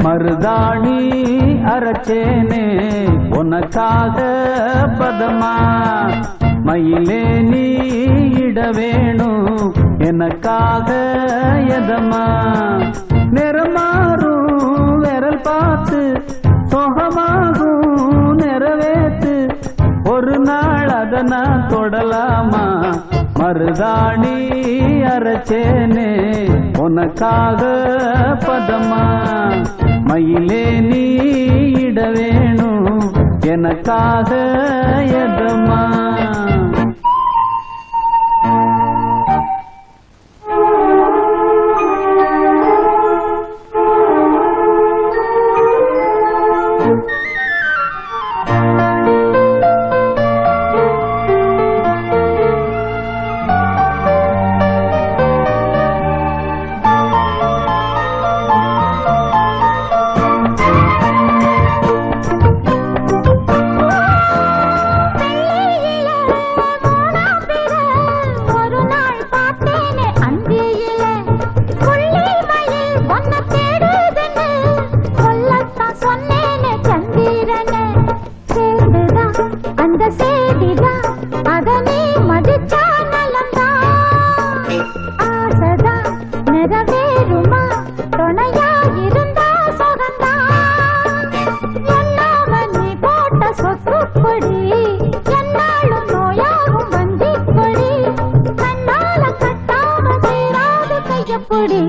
மருதாணி அரைச்சேனே உனக்காக பதமா மயிலே நீ இட வேணும் எனக்காக எதமா நிறமாறும் விரல் பார்த்து சொகமாகும் நிறைவேத்து ஒரு நாள் அதனா தொடலாமா மருதாணி அரைச்சேனே உனக்காக பதமா மயிலே நீ இட வேணும் எனக்காக எதமா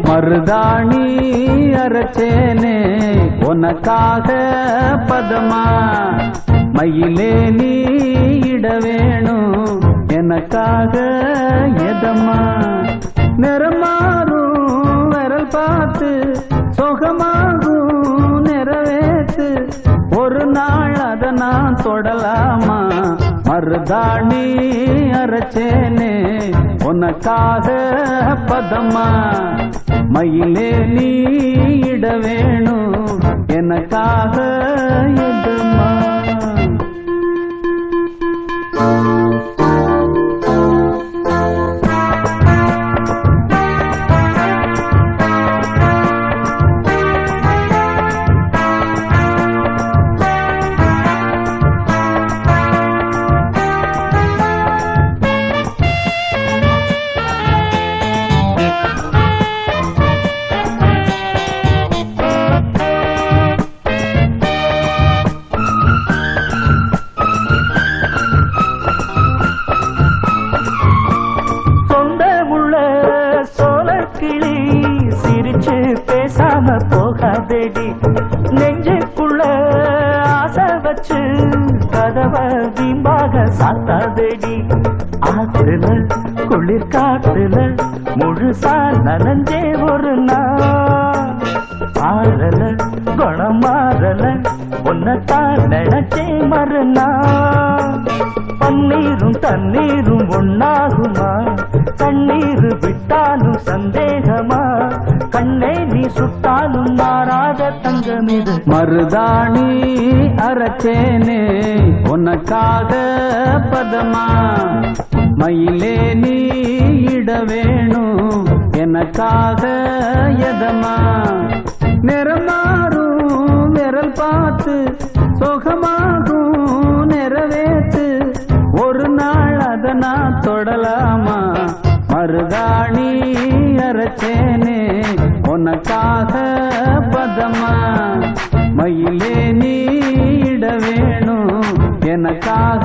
மருதாணி அரைச்சேனே உனக்காக பதமா மயிலே நீ இட வேணும் எனக்காக எதமா நிறமாறும் விரல் பார்த்து சொகமாகும் நிறைவேத்து ஒரு நாள் அதை நான் தொடலாமா மருதாணி அரைச்சேனே உனக்காக பதமா மயிலே நீ இட வேணும் எனக்காக எதமா பேசாம போகாதேடி நெஞ்சுக்குள்ள ஆசை வச்சு கதவை வீம்பாக சாத்தாதேடி ஆத்துல குளிர் காத்துல முழுசா நனைஞ்சே ஒரு நாள் ஆறல குணம் மாறல உன்னத்தான் நினைச்சே மறுநாள் பன்னீரும் தண்ணீரும் ஒன்னாகுமா தண்ணீர் விட்டாலும் சந்தேகமா கண்ணை நீ சுட்டாலும் மாறாத தங்கமிது மருதாணி அரைச்சேனே உனக்காக பதமா மயிலே நீ இட வேணும் எனக்காக எதமா நிறமாறும் விரல் பார்த்து சொகமாகும் நிறைவேத்து ஒரு நாள் அதை நான் தொடலாமா மருதாணி அரைச்சேனே உனக்காக பதமா மயிலே நீ இட வேணும் எனக்காக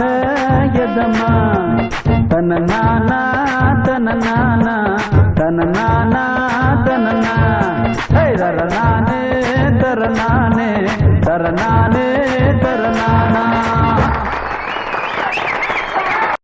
எதமா தனநானா தனநானா தனநானா தனனா தரநானே தரநானே தரநானே